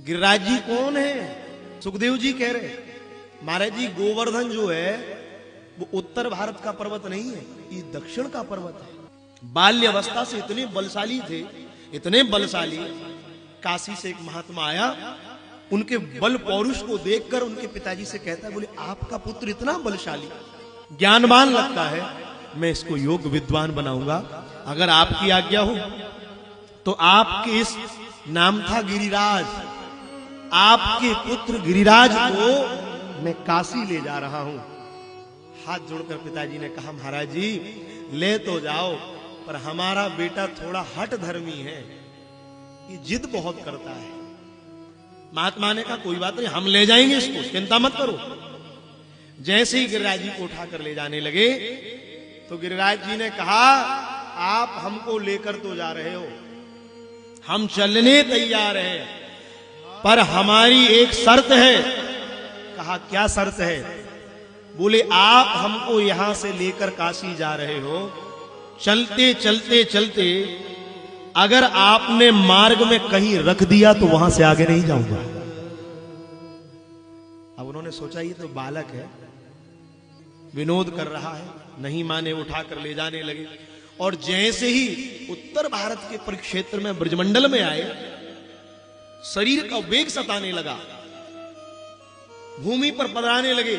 गिरिराज जी कौन है? सुखदेव जी कह रहे महाराज जी गोवर्धन जो है वो उत्तर भारत का पर्वत नहीं है, ये दक्षिण का पर्वत है। बाल्य अवस्था से इतने बलशाली थे, इतने बलशाली, काशी से एक महात्मा आया, उनके बल पौरुष को देखकर उनके पिताजी से कहता है, बोले आपका पुत्र इतना बलशाली ज्ञानवान लगता है, मैं इसको योग विद्वान बनाऊंगा, अगर आपकी आज्ञा हो तो आपके इस नाम था गिरिराज, आपके पुत्र गिरिराज को मैं काशी ले जा रहा हूं। हाथ जोड़कर पिताजी ने कहा महाराज जी ले तो जाओ, पर हमारा बेटा थोड़ा हठ धर्मी है, ये जिद बहुत करता है। महात्मा ने कहा कोई बात नहीं, हम ले जाएंगे इसको, चिंता मत करो। जैसे ही गिरिराज जी को उठाकर ले जाने लगे तो गिरिराज जी ने कहा आप हमको लेकर तो जा रहे हो, हम चलने तैयार हैं, पर हमारी एक शर्त है। कहा क्या शर्त है? बोले आप हमको यहां से लेकर काशी जा रहे हो, चलते चलते चलते अगर आपने मार्ग में कहीं रख दिया तो वहां से आगे नहीं जाऊंगा। अब उन्होंने सोचा ये तो बालक है, विनोद कर रहा है, नहीं माने, उठाकर ले जाने लगे। और जैसे ही उत्तर भारत के परिक्षेत्र में ब्रजमंडल में आए, शरीर का वेग सताने लगा, भूमि पर पधराने लगे।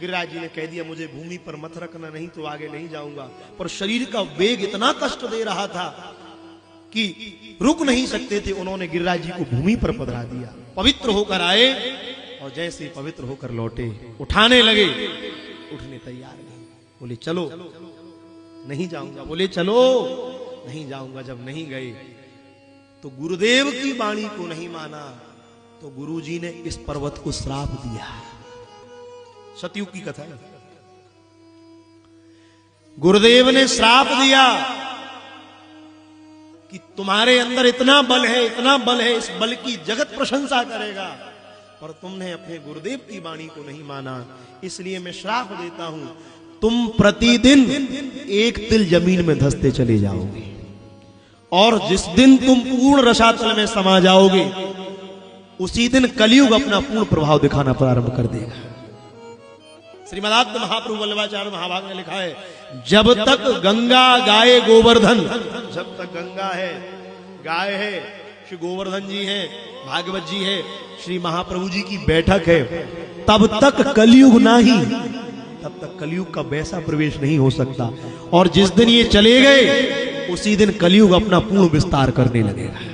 गिरिराज जी ने कह दिया मुझे भूमि पर मत रखना, नहीं तो आगे नहीं जाऊंगा। पर शरीर का वेग इतना कष्ट दे रहा था कि रुक नहीं सकते थे। उन्होंने गिरिराज जी को भूमि पर पधरा दिया, पवित्र होकर आए और जैसे पवित्र होकर लौटे, उठाने लगे, उठने तैयार नहीं। बोले चलो, नहीं जाऊंगा। बोले चलो, नहीं जाऊंगा। जब नहीं गए तो गुरुदेव की वाणी को नहीं माना, तो गुरुजी ने इस पर्वत को श्राप दिया। सतयुग की कथा है। गुरुदेव ने श्राप दिया कि तुम्हारे अंदर इतना बल है, इतना बल है, इस बल की जगत प्रशंसा करेगा, पर तुमने अपने गुरुदेव की वाणी को नहीं माना, इसलिए मैं श्राप देता हूं, तुम प्रतिदिन एक तिल जमीन में धंसते चले जाओगे, और जिस दिन तुम पूर्ण रसातल में समा जाओगे उसी दिन कलयुग अपना पूर्ण प्रभाव दिखाना प्रारंभ कर देगा। श्रीमदात्म महाप्रभु वल्लभाचार्य महाभाग ने लिखा है, जब तक गंगा गाये गोवर्धन, जब तक गंगा है, गाय है, श्री गोवर्धन जी है, भागवत जी है, श्री महाप्रभु जी की बैठक है, तब तक कलयुग नहीं, तब तक कलयुग का वैसा प्रवेश नहीं हो सकता। और जिस दिन ये चले गए उसी दिन कलयुग अपना पूर्ण विस्तार करने लगेगा।